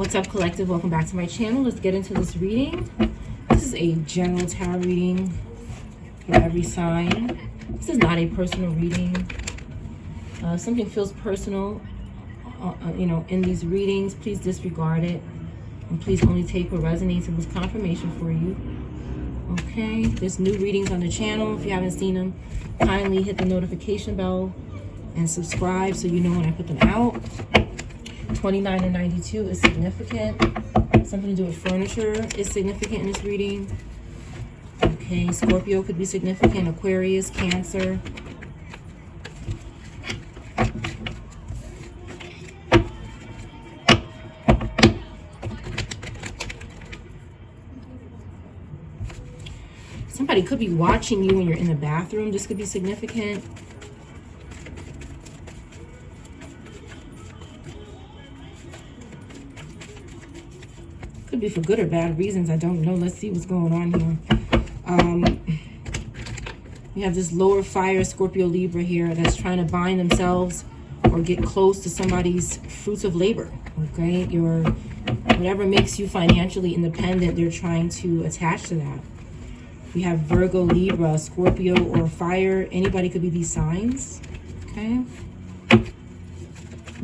What's up, collective? Welcome back to my channel. Let's get into this reading. This is a general tarot reading for every sign. This is not a personal reading. If something feels personal, in these readings, please disregard it. And please only take what resonates and was confirmation for you. Okay, there's new readings on the channel. If you haven't seen them, kindly hit the notification bell and subscribe so you know when I put them out. 29 and 92 is significant. Something to do with furniture is significant in this reading. Okay, Scorpio could be significant. Aquarius, Cancer. Somebody could be watching you when you're in the bathroom. This could be significant. Could be for good or bad reasons. I don't know. Let's see what's going on here. We have this lower fire Scorpio Libra here that's trying to bind themselves or get close to somebody's fruits of labor. Okay, whatever makes you financially independent, they're trying to attach to that. We have Virgo, Libra, Scorpio, or fire. Anybody could be these signs. Okay.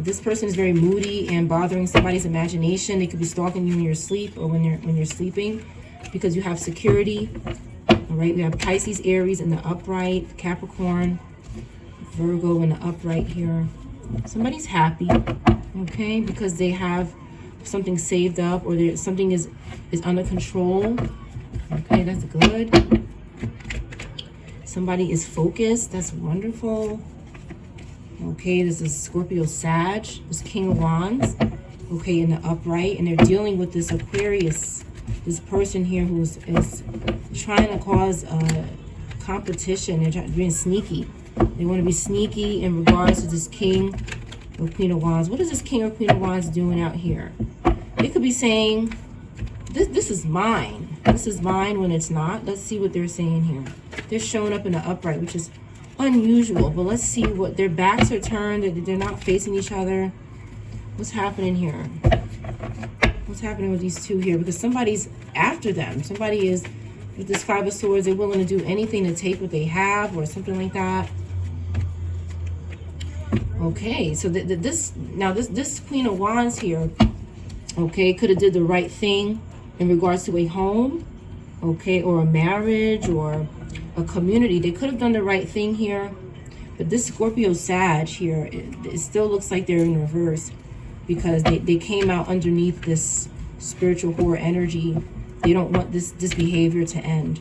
This person is very moody and bothering somebody's imagination. They could be stalking you in your sleep or when you're sleeping, because you have security. All right, we have Pisces, Aries in the upright, Capricorn, Virgo in the upright here. Somebody's happy, okay, because they have something saved up, or something is under control. Okay, that's good. Somebody is focused. That's wonderful. Okay, this is Scorpio Sag, this King of Wands, okay, in the upright, and they're dealing with this Aquarius, this person here is trying to cause a competition. They're being sneaky. They want to be sneaky in regards to this King or Queen of Wands. What is this King or Queen of Wands doing out here? They could be saying, this is mine. This is mine when it's not. Let's see what they're saying here. They're showing up in the upright, which is unusual, but let's see what their backs are turned. They're not facing each other. What's happening here? What's happening with these two here? Because somebody's after them. Somebody is with this Five of Swords. They're willing to do anything to take what they have or something like that. Okay, so this Queen of Wands here, okay, could have did the right thing in regards to a home, okay, or a marriage or a community. They could have done the right thing here, but this Scorpio Sag here, it still looks like they're in reverse, because they came out underneath this spiritual horror energy. They don't want this behavior to end,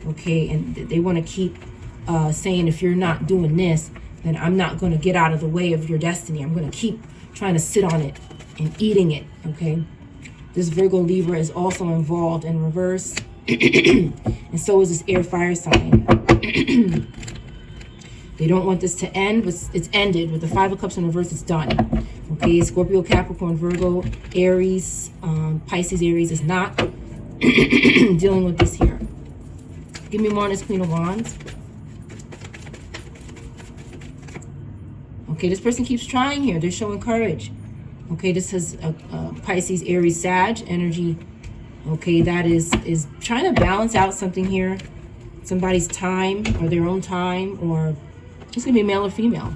okay, and they want to keep saying, if you're not doing this, then I'm not going to get out of the way of your destiny. I'm going to keep trying to sit on it and eating it, okay. This Virgo Libra is also involved in reverse. And so is this air fire sign. They don't want this to end, but it's ended. With the Five of Cups in reverse, it's done. Okay, Scorpio, Capricorn, Virgo, Aries, Pisces, Aries is not dealing with this here. Give me more on this Queen of Wands. Okay, this person keeps trying here. They're showing courage. Okay, this has Pisces, Aries, Sag energy. Okay, that is trying to balance out something here. Somebody's time or their own time, or it's going to be male or female.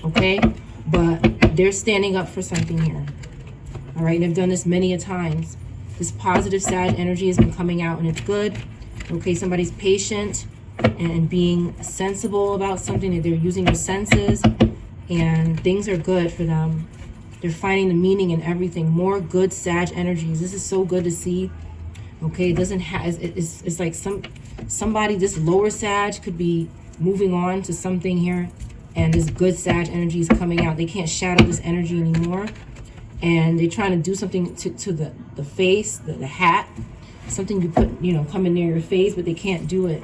Okay, but they're standing up for something here. All right, and they've done this many a times. This positive Sag energy has been coming out, and it's good. Okay, somebody's patient and being sensible about something, that they're using their senses, and things are good for them. They're finding the meaning in everything. More good Sag energies. This is so good to see. Okay, it doesn't have. It's like somebody. This lower Sag could be moving on to something here, and this good Sag energy is coming out. They can't shadow this energy anymore, and they're trying to do something to the face, the hat, something you put, coming near your face, but they can't do it.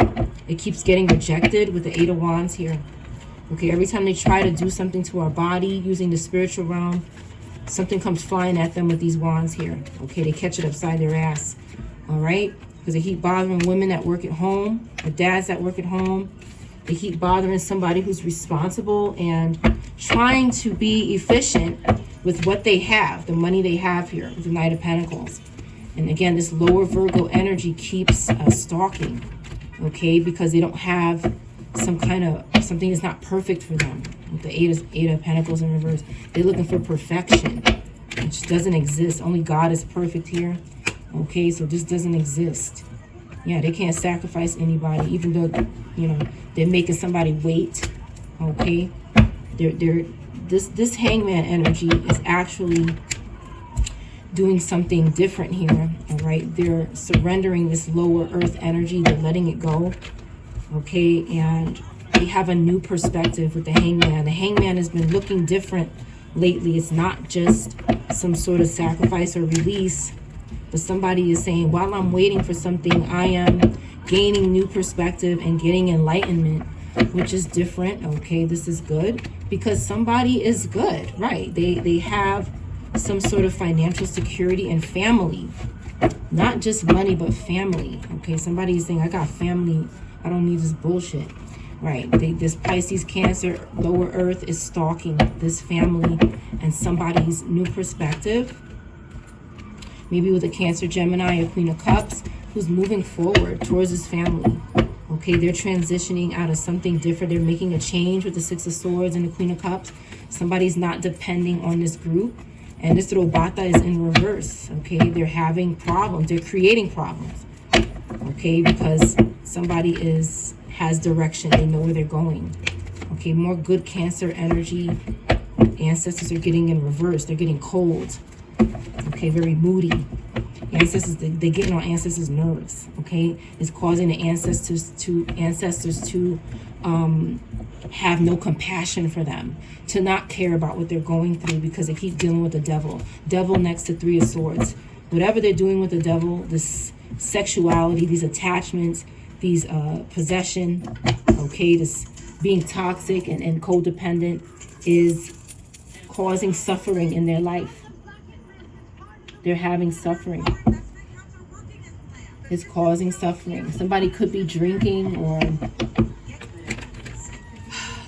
It keeps getting rejected with the Eight of Wands here. Okay, every time they try to do something to our body using the spiritual realm, something comes flying at them with these wands here. Okay, they catch it upside their ass. All right, because they keep bothering women that work at home, or dads that work at home. They keep bothering somebody who's responsible and trying to be efficient with what they have, the money they have here with the Knight of Pentacles. And again, this lower Virgo energy keeps stalking, okay, because they don't have some kind of, something that's not perfect for them. With the Eight of Pentacles in reverse, they're looking for perfection. It just doesn't exist. Only God is perfect here, okay, so this doesn't exist. Yeah, they can't sacrifice anybody, even though, you know, they're making somebody wait, okay. This Hangman energy is actually doing something different here, all right. They're surrendering this lower earth energy. They're letting it go, okay, and they have a new perspective with the Hangman. The Hangman has been looking different lately. It's not just some sort of sacrifice or release, but somebody is saying, while I'm waiting for something, I am gaining new perspective and getting enlightenment, which is different, okay. This is good because somebody is good, right? They have some sort of financial security and family, not just money but family, okay. Somebody is saying, I got family, I don't need this bullshit, right? This Pisces, Cancer, lower earth is stalking this family and somebody's new perspective, maybe with a Cancer, Gemini, a Queen of Cups, who's moving forward towards his family, okay. They're transitioning out of something different. They're making a change with the Six of Swords and the Queen of Cups. Somebody's not depending on this group. And this Robata is in reverse, okay. They're having problems. They're creating problems, okay, because somebody has direction. They know where they're going, okay. More good Cancer energy. Ancestors are getting in reverse. They're getting cold, okay, very moody. Ancestors, they're getting on ancestors' nerves, okay. It's causing the ancestors to have no compassion for them, to not care about what they're going through because they keep dealing with the devil. Devil next to Three of Swords. Whatever they're doing with the devil, this sexuality, these attachments, these possession, okay, this being toxic and codependent is causing suffering in their life. They're having suffering. It's causing suffering. Somebody could be drinking, or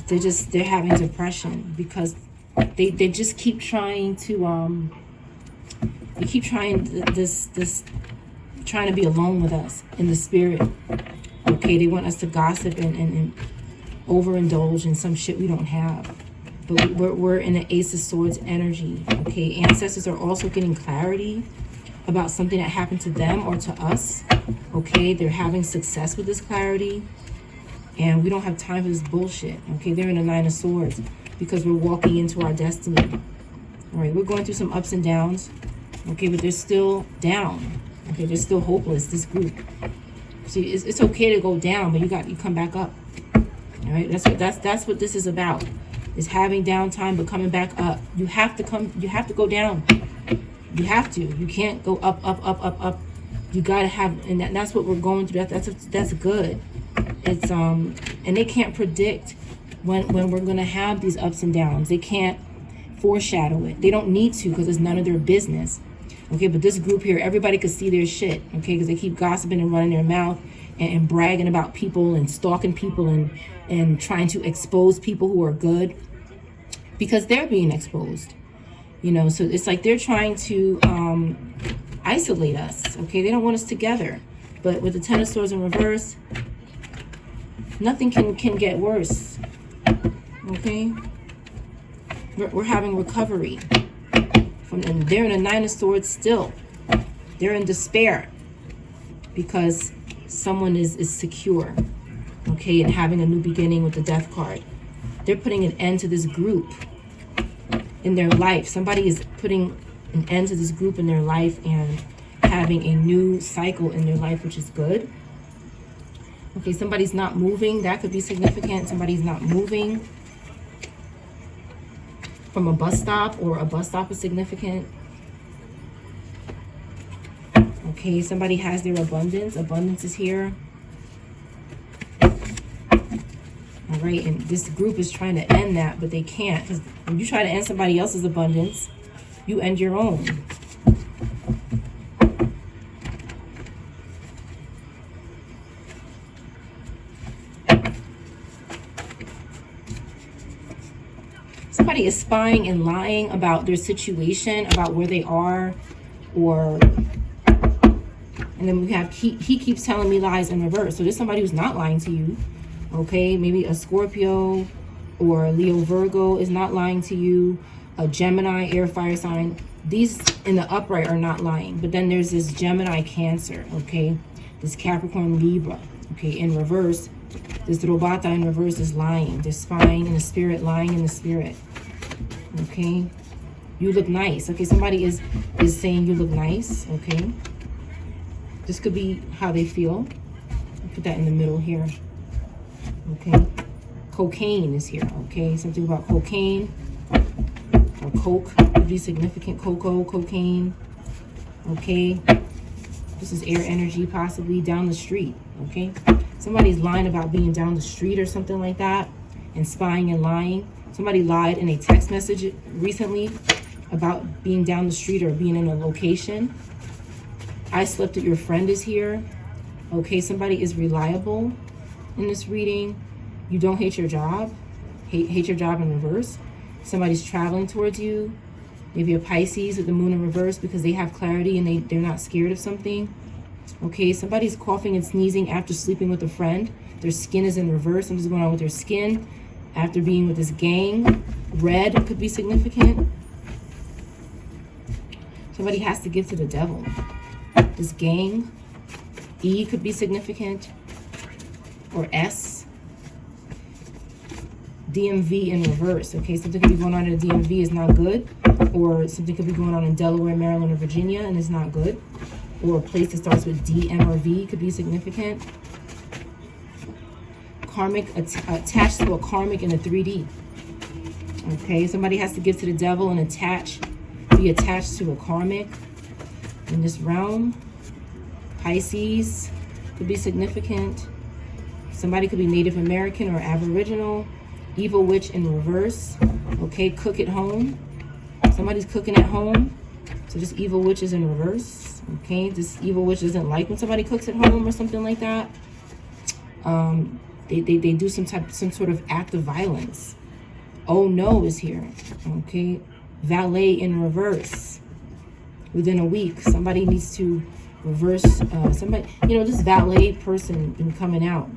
they're having depression because they just keep trying to they keep trying trying to be alone with us in the spirit, okay. They want us to gossip and overindulge in some shit we don't have, but we're in the Ace of Swords energy, okay. Ancestors are also getting clarity about something that happened to them or to us, okay. They're having success with this clarity. And we don't have time for this bullshit, okay? They're in the Nine of Swords because we're walking into our destiny. All right, we're going through some ups and downs, okay? But they're still down, okay? They're still hopeless, this group. See, it's okay to go down, but you come back up. All right, that's what this is about. Is having downtime but coming back up. You have to go down. You have to. You can't go up. You gotta have, and that's what we're going through. That's good. It's and they can't predict when we're gonna have these ups and downs. They can't foreshadow it. They don't need to because it's none of their business, okay. But this group here, everybody could see their shit, okay, because they keep gossiping and running their mouth and bragging about people and stalking people and trying to expose people who are good because they're being exposed, you know. So it's like they're trying to isolate us, okay. They don't want us together. But with the Ten of Swords in reverse, nothing can get worse, okay. We're having recovery from them. They're in a Nine of Swords still. They're in despair because someone is secure, okay, and having a new beginning with the Death card. They're putting an end to this group in their life. Somebody is putting an end to this group in their life and having a new cycle in their life, which is good. Okay, somebody's not moving. That could be significant. Somebody's not moving from a bus stop, or a bus stop is significant. Okay, somebody has their abundance. Abundance is here. All right, and this group is trying to end that, but they can't, because when you try to end somebody else's abundance, you end your own. Somebody is spying and lying about their situation, about where they are, or, and then we have, he keeps telling me lies in reverse. So there's somebody who's not lying to you, okay? Maybe a Scorpio or a Leo Virgo is not lying to you, a Gemini, air, fire sign. These in the upright are not lying. But then there's this Gemini, Cancer, okay? This Capricorn, Libra, okay? In reverse, this Robata in reverse is lying. They're spying in the spirit, lying in the spirit, okay? You look nice, okay? Somebody is saying you look nice, okay? This could be how they feel. I'll put that in the middle here, okay? Cocaine is here, okay? Something about cocaine or coke could be significant. Cocaine, okay? This is air energy, possibly down the street, okay? Somebody's lying about being down the street or something like that, and spying and lying. Somebody lied in a text message recently about being down the street or being in a location. I slept with your friend is here. Okay, somebody is reliable in this reading. You don't hate your job. Hate your job in reverse. Somebody's traveling towards you. Maybe a Pisces with the moon in reverse because they have clarity and they're not scared of something. Okay, somebody's coughing and sneezing after sleeping with a friend. Their skin is in reverse. Something's going on with their skin after being with this gang. Red could be significant. Somebody has to give to the devil. This gang. E could be significant. Or S. DMV in reverse. Okay, something could be going on in the DMV is not good. Or something could be going on in Delaware, Maryland, or Virginia and it's not good. Or a place that starts with D, M, or V could be significant. Karmic, attached to a karmic in a 3D. Okay, somebody has to give to the devil and be attached to a karmic in this realm. Pisces could be significant. Somebody could be Native American or Aboriginal. Evil witch in reverse. Okay, cook at home. Somebody's cooking at home. So this evil witch is in reverse. Okay, this evil witch doesn't like when somebody cooks at home or something like that. They do some sort of act of violence. Oh no is here. Okay, valet in reverse. Within a week, somebody needs to reverse somebody. You know, this valet person been coming out,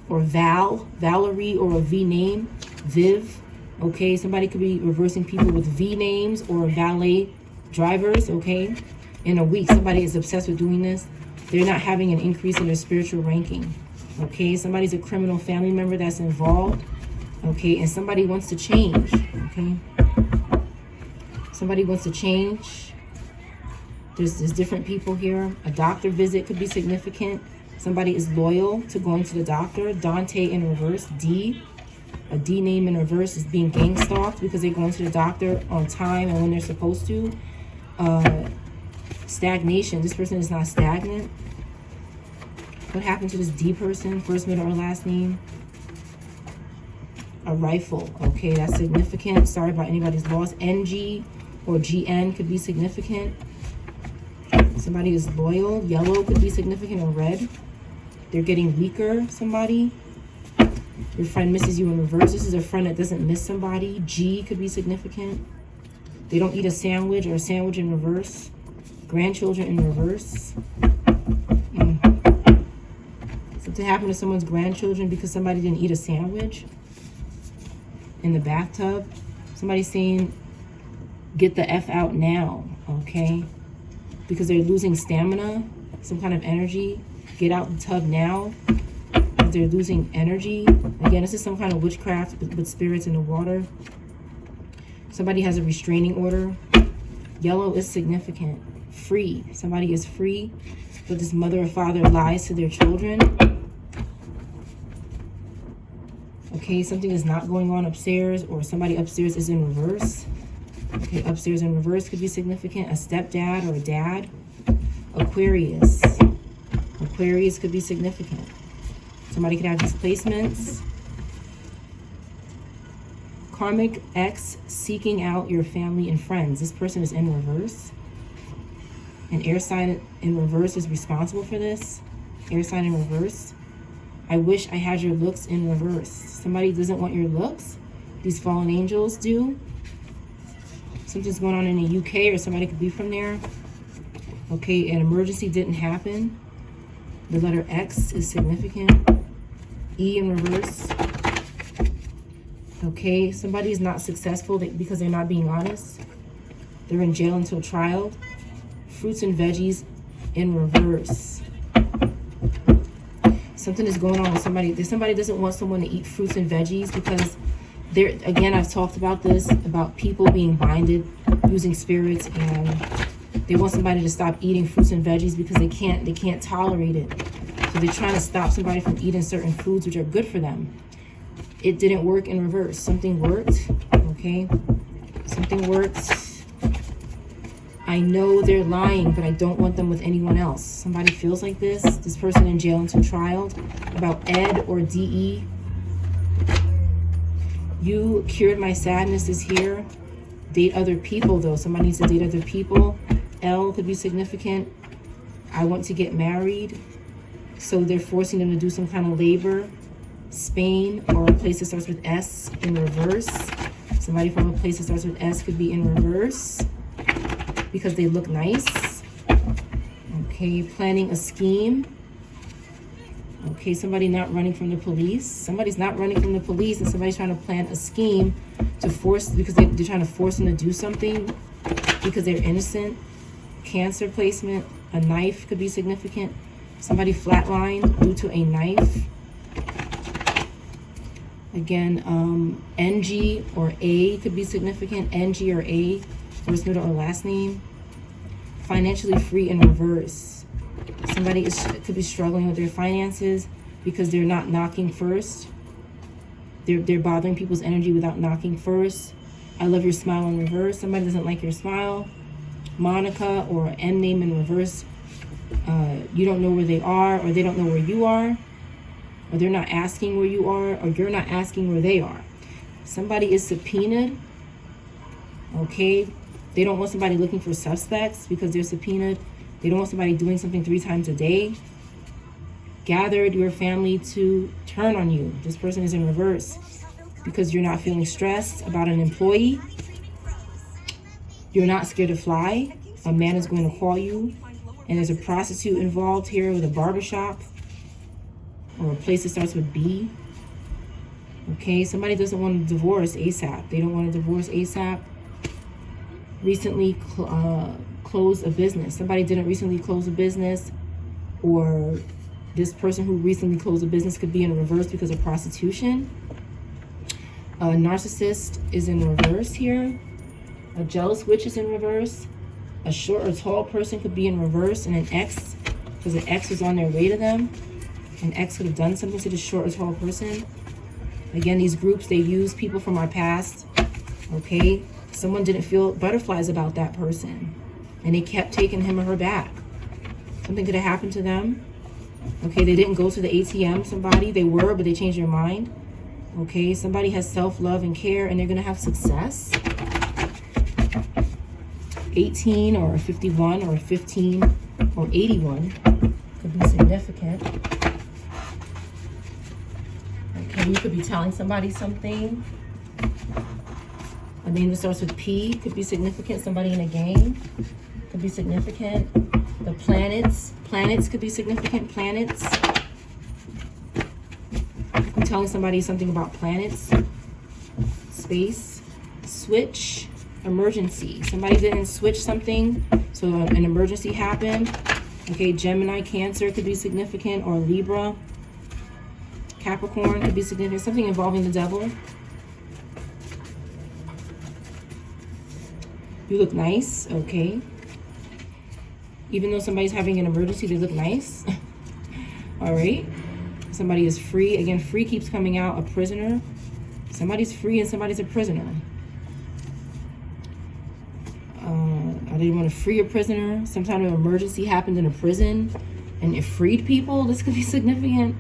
or Valerie, or a V name, Viv. Okay, somebody could be reversing people with V names or valet drivers. Okay, in a week, somebody is obsessed with doing this. They're not having an increase in their spiritual ranking. Okay, somebody's a criminal family member that's involved. Okay, and somebody wants to change. Okay, somebody wants to change. There's different people here. A doctor visit could be significant. Somebody is loyal to going to the doctor. Dante in reverse. D. A D name in reverse is being gang stalked because they're going to the doctor on time and when they're supposed to. Stagnation. This person is not stagnant. What happened to this D person? First, middle, or last name? A rifle. Okay, that's significant. Sorry about anybody's loss. NG or GN could be significant. Somebody is loyal. Yellow could be significant, or red. They're getting weaker, somebody. Your friend misses you in reverse. This is a friend that doesn't miss somebody. G could be significant. They don't eat a sandwich, or a sandwich in reverse. Grandchildren in reverse. Something happened to someone's grandchildren because somebody didn't eat a sandwich in the bathtub. Somebody's saying, get the F out now, okay? Because they're losing stamina, some kind of energy. Get out the tub now. They're losing energy. Again, this is some kind of witchcraft with spirits in the water. Somebody has a restraining order. Yellow is significant. Free. Somebody is free, but this mother or father lies to their children. Okay, something is not going on upstairs, or somebody upstairs is in reverse. Okay, upstairs in reverse could be significant. A stepdad or a dad. Aquarius. Aquarius could be significant. Somebody could have displacements. Karmic ex seeking out your family and friends. This person is in reverse. An air sign in reverse is responsible for this. Air sign in reverse. I wish I had your looks in reverse. Somebody doesn't want your looks. These fallen angels do. Something's going on in the UK, or somebody could be from there. Okay, an emergency didn't happen. The letter X is significant. E in reverse. Okay, somebody is not successful because they're not being honest. They're in jail until trial. Fruits and veggies in reverse. Something is going on with somebody. Somebody doesn't want someone to eat fruits and veggies because they're, again, I've talked about this, about people being binded, using spirits, and they want somebody to stop eating fruits and veggies because they can't tolerate it. So they're trying to stop somebody from eating certain foods which are good for them. It didn't work in reverse. Something worked, okay? Something worked. I know they're lying, but I don't want them with anyone else. Somebody feels like this. This person in jail until trial. About Ed or DE. You cured my sadness is here. Date other people, though. Somebody needs to date other people. L could be significant. I want to get married. So they're forcing them to do some kind of labor. Spain, or a place that starts with S in reverse. Somebody from a place that starts with S could be in reverse because they look nice. Okay, planning a scheme. Okay, somebody not running from the police. Somebody's not running from the police, and somebody's trying to plan a scheme to force, because they're trying to force them to do something because they're innocent. Cancer placement. A knife could be significant. Somebody flatlined due to a knife. Again, NG or A could be significant. NG or A, first, middle, or last name. Financially free in reverse. Somebody could be struggling with their finances because they're not knocking first. They're bothering people's energy without knocking first. I love your smile in reverse. Somebody doesn't like your smile. Monica or M name in reverse. You don't know where they are, or they don't know where you are. Or they're not asking where you are, or you're not asking where they are. Somebody is subpoenaed. Okay? They don't want somebody looking for suspects because they're subpoenaed. They don't want somebody doing something 3 times a day. Gathered your family to turn on you. This person is in reverse because you're not feeling stressed about an employee. You're not scared to fly. A man is going to call you. And there's a prostitute involved here with a barbershop. Or a place that starts with B. Okay, somebody doesn't want to divorce ASAP. They don't want to divorce ASAP. Recently closed a business. Somebody didn't recently close a business, or this person who recently closed a business could be in reverse because of prostitution. A narcissist is in reverse here. A jealous witch is in reverse. A short or tall person could be in reverse, and an ex, because an ex was on their way to them. An ex could have done something to this short or tall person. Again, these groups, they use people from our past. Okay? Someone didn't feel butterflies about that person, and they kept taking him or her back. Something could have happened to them. Okay, they didn't go to the ATM, somebody. They were, but they changed their mind. Okay, somebody has self-love and care, and they're going to have success. 18 or 51 or 15 or 81 could be significant. Okay, you could be telling somebody something. A name that starts with P could be significant. Somebody in a game could be significant. The planets could be significant. Planets. I'm telling somebody something about planets. Space. Switch. Emergency. Somebody didn't switch something, so an emergency happened. Okay, Gemini, Cancer could be significant, or Libra. Capricorn could be significant. Something involving the devil. You look nice. Okay. Even though somebody's having an emergency, they look nice. All right. Somebody is free. Again, free keeps coming out. A prisoner. Somebody's free and somebody's a prisoner. I didn't want to free a prisoner. Some kind of emergency happened in a prison and it freed people. This could be significant.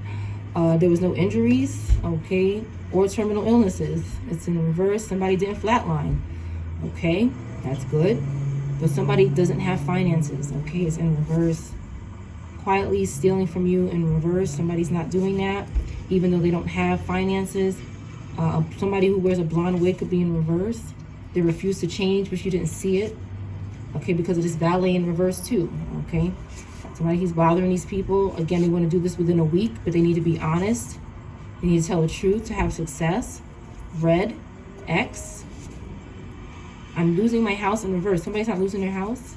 There was no injuries, okay, or terminal illnesses. It's in reverse. Somebody didn't flatline. Okay, that's good. But somebody doesn't have finances. Okay, it's in reverse. Quietly stealing from you in reverse. Somebody's not doing that, even though they don't have finances. Somebody who wears a blonde wig could be in reverse. They refuse to change, but you didn't see it. Okay, because of this valet in reverse too. Okay, somebody who's bothering these people. Again, they want to do this within a week, but they need to be honest. They need to tell the truth to have success. Red, X. I'm losing my house in reverse. Somebody's not losing their house.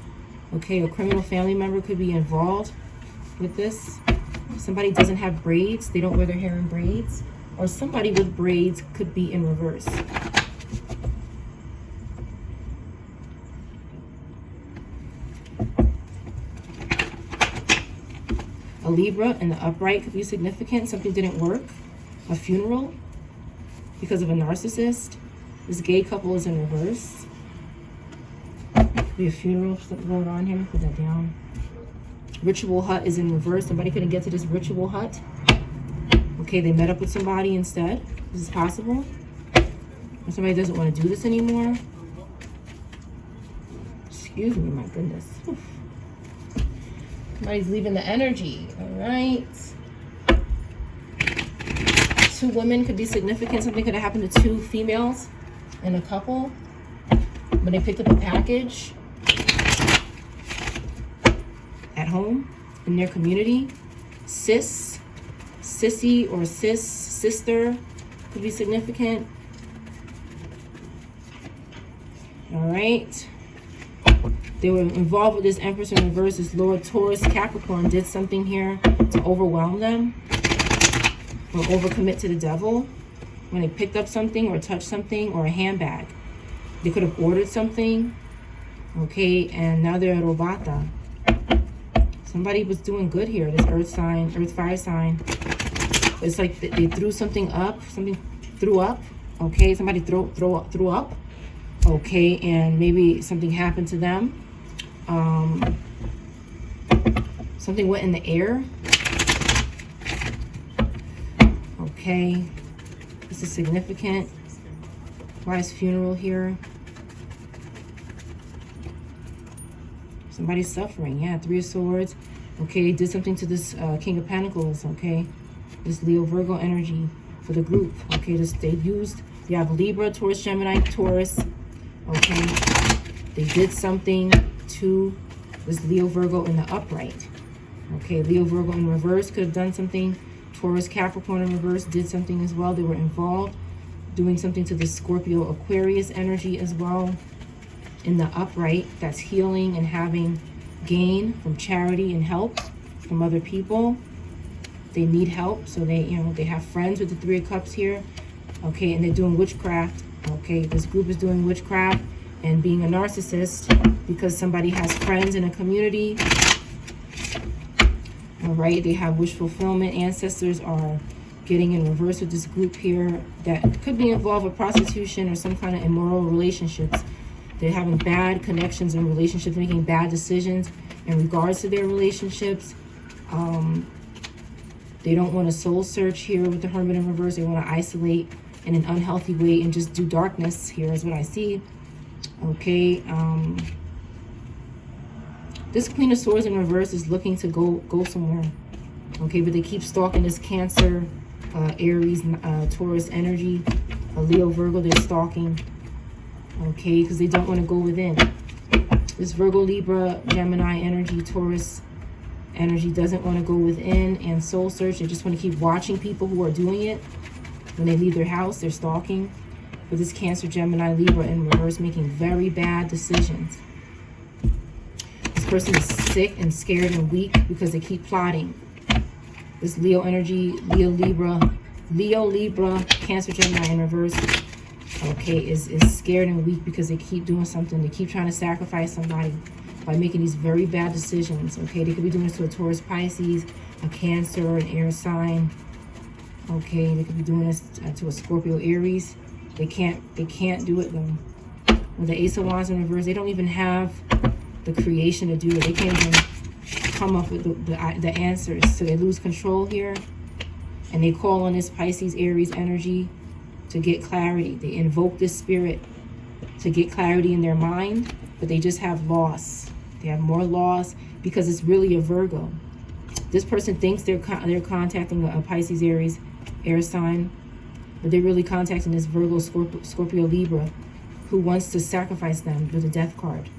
Okay, a criminal family member could be involved with this. Somebody doesn't have braids. They don't wear their hair in braids. Or somebody with braids could be in reverse. A Libra in the upright could be significant. Something didn't work. A funeral because of a narcissist. This gay couple is in reverse. Could be a funeral, something going on here. Put that down. Ritual hut is in reverse. Somebody couldn't get to this ritual hut. Okay, they met up with somebody instead. This is possible. Or somebody doesn't want to do this anymore. Excuse me, my goodness. Oof. Somebody's leaving the energy. All right. 2 women could be significant. Something could have happened to 2 females in a couple when they picked up a package at home in their community. Sis, sissy, or sister could be significant. All right. They were involved with this Empress in reverse. This Lord Taurus Capricorn did something here to overwhelm them or overcommit to the devil when they picked up something or touched something or a handbag. They could have ordered something, okay, and now they're at Robata. Somebody was doing good here, this earth sign, earth fire sign. It's like they threw something up, something threw up, okay, somebody threw up, okay, and maybe something happened to them. Something went in the air. Okay, this is significant. Why is funeral here? Somebody's suffering. Yeah, 3 of Swords. Okay, did something to this King of Pentacles. Okay, this Leo Virgo energy for the group. Okay, you have Libra, Taurus, Gemini, Taurus. Okay, they did something to this Leo Virgo in the upright. Okay, Leo Virgo in reverse could have done something. Taurus, Capricorn in reverse did something as well. They were involved doing something to the Scorpio, Aquarius energy as well. In the upright, that's healing and having gain from charity and help from other people. They need help, so they have friends with the 3 of Cups here. Okay, and they're doing witchcraft. Okay, this group is doing witchcraft and being a narcissist because somebody has friends in a community. All right, they have wish fulfillment. Ancestors are getting in reverse with this group here that could be involved with prostitution or some kind of immoral relationships. They're having bad connections in relationships, making bad decisions in regards to their relationships. They don't want to soul search here with the Hermit in reverse. They want to isolate in an unhealthy way and just do darkness here is what I see. Okay, this Queen of Swords in reverse is looking to go somewhere. Okay, but they keep stalking this Cancer, Aries, Taurus energy. A Leo, Virgo, they're stalking. Okay, because they don't want to go within. This Virgo, Libra, Gemini energy, Taurus energy doesn't want to go within and soul search. They just want to keep watching people who are doing it. When they leave their house, they're stalking. For this Cancer, Gemini, Libra in reverse, making very bad decisions. This person is sick and scared and weak because they keep plotting. This Leo energy, Leo, Libra, Cancer, Gemini in reverse, okay, is scared and weak because they keep doing something. They keep trying to sacrifice somebody by making these very bad decisions. Okay, they could be doing this to a Taurus, Pisces, a Cancer, an air sign. Okay, they could be doing this to a Scorpio, Aries. They can't do it though. With the Ace of Wands in reverse, they don't even have the creation to do it. They can't even come up with the answers. So they lose control here. And they call on this Pisces, Aries energy to get clarity. They invoke this spirit to get clarity in their mind, but they just have loss. They have more loss because it's really a Virgo. This person thinks they're contacting a Pisces, Aries, air sign, but they're really contacting this Virgo, Scorpio, Libra, who wants to sacrifice them with a death card.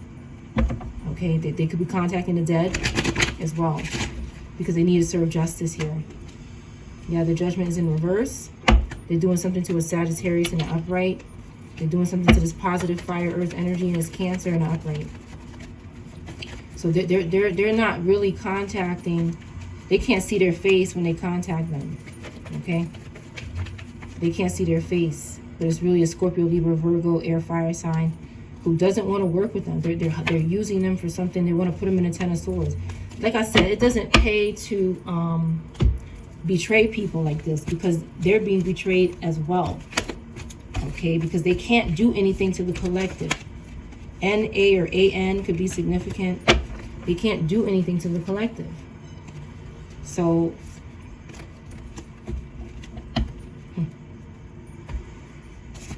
Okay, they could be contacting the dead as well because they need to serve justice here. Yeah, the Judgment is in reverse. They're doing something to a Sagittarius in the upright. They're doing something to this positive fire earth energy and this Cancer in the upright. So they're not really contacting. They can't see their face when they contact them. Okay, they can't see their face, but it's really a Scorpio, Libra, Virgo, air, fire sign who doesn't want to work with them. They're using them for something. They want to put them in a Ten of Swords. Like I said, it doesn't pay to betray people like this because they're being betrayed as well. Okay, because they can't do anything to the collective. NA or AN could be significant. They can't do anything to the collective. So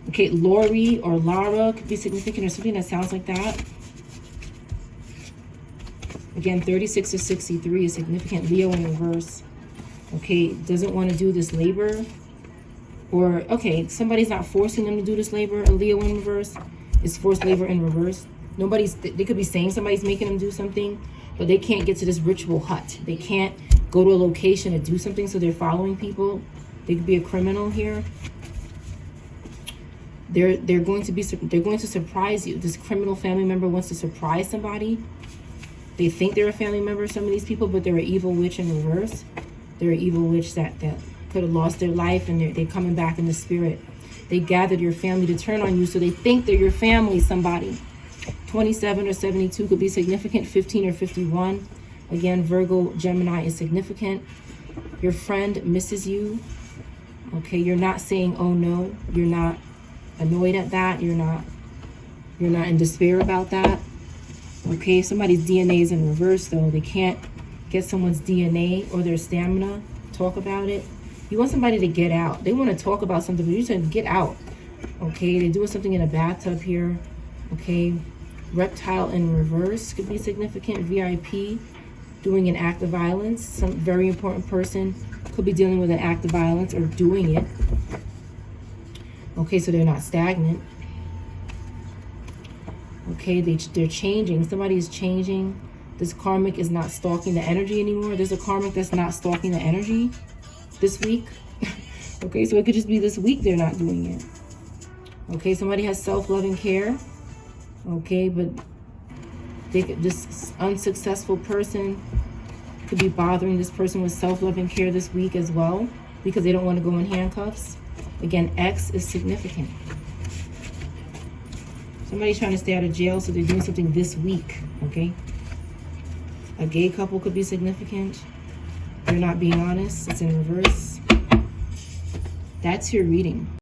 okay, Lori or Lara could be significant or something that sounds like that. Again, 36 or 63 is significant. Leo in reverse. Okay, doesn't want to do this labor. Or, okay, somebody's not forcing them to do this labor. A Leo in reverse is forced labor in reverse. They could be saying somebody's making them do something, but they can't get to this ritual hut. They can't go to a location to do something, so they're following people. They could be a criminal here. They're going to surprise you. This criminal family member wants to surprise somebody. They think they're a family member of some of these people, but they're an evil witch in reverse. They're an evil witch that could have lost their life, and they're coming back in the spirit. They gathered your family to turn on you, so they think they're your family, somebody. 27 or 72 could be significant. 15 or 51. Again, Virgo, Gemini is significant. Your friend misses you. Okay, you're not saying, oh no. You're not annoyed at that. You're not in despair about that. Okay, somebody's DNA is in reverse, though. They can't get someone's DNA or their stamina. Talk about it. You want somebody to get out. They want to talk about something, but you said get out. Okay, they're doing something in a bathtub here. Okay, reptile in reverse could be significant. VIP, doing an act of violence. Some very important person could be dealing with an act of violence or doing it. Okay, so they're not stagnant. Okay, they're changing. Somebody is changing. This karmic is not stalking the energy anymore. There's a karmic that's not stalking the energy this week. Okay, so it could just be this week they're not doing it. Okay, somebody has self-love and care. Okay, but this unsuccessful person could be bothering this person with self-love and care this week as well because they don't want to go in handcuffs. Again, X is significant. Somebody's trying to stay out of jail, so they're doing something this week. Okay, a gay couple could be significant. They're not being honest. It's in reverse. That's your reading.